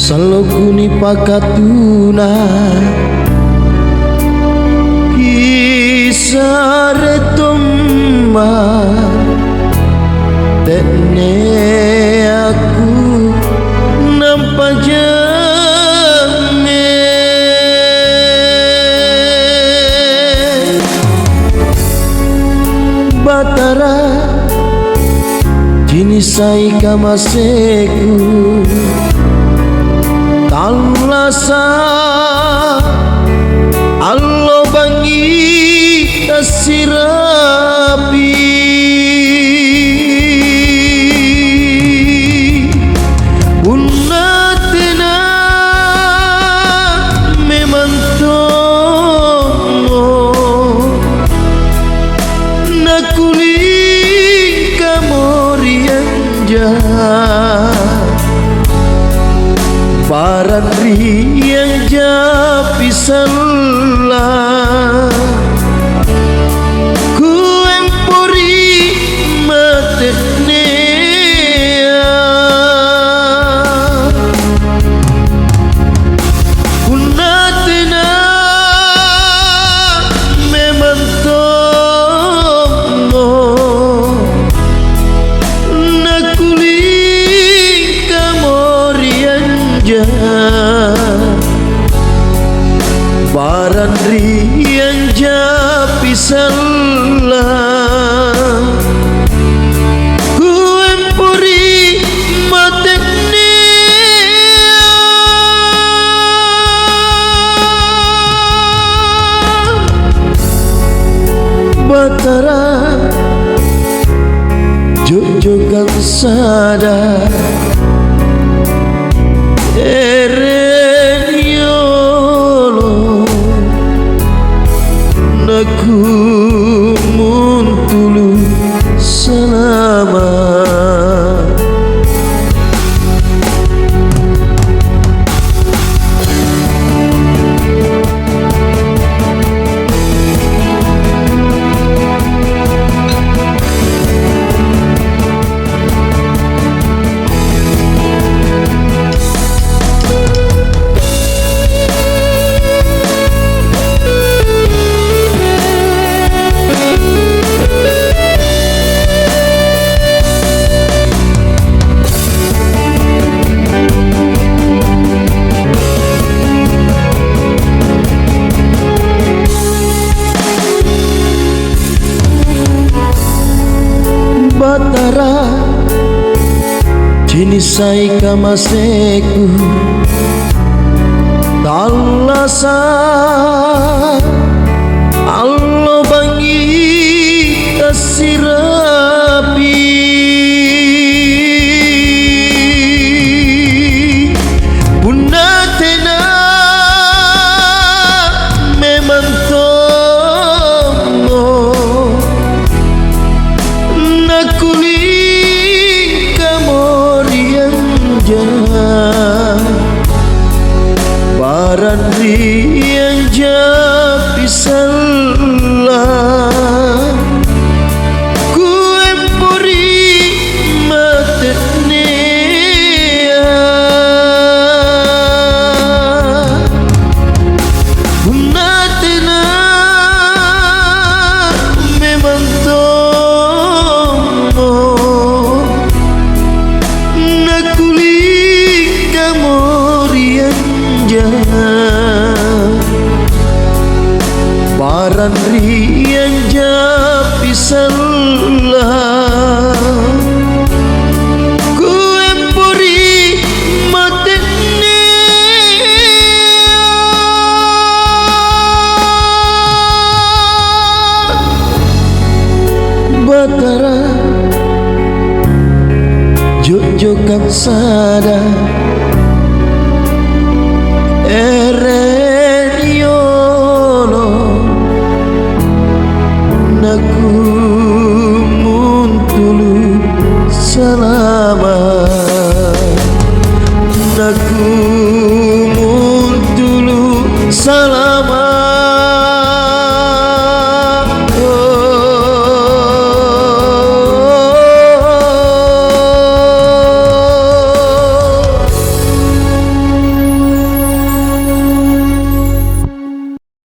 saloguni pakatuna kisah retomma dene aku nampak jame batara jinisai kamaseku talasa allo bangi tasirapi unatena memantomo nakuli kamorianja Parandri yang japi salah ku empori matenea unatena memantomo nakuli Parandri yang japi salah ku empori matenea batara jojogan sadar aku muntulu selamat batara jinisai kamaseku talasa allo bangi tasirapi bunatena memantomo nakuli kamorianja Parandri yang japi salah ku empori matenea unatena memantomo nakuli kamorianja Parandri yang japi salah ku empori matenea batara jojokan sadar aku muntulu selamat aku muntulu selamat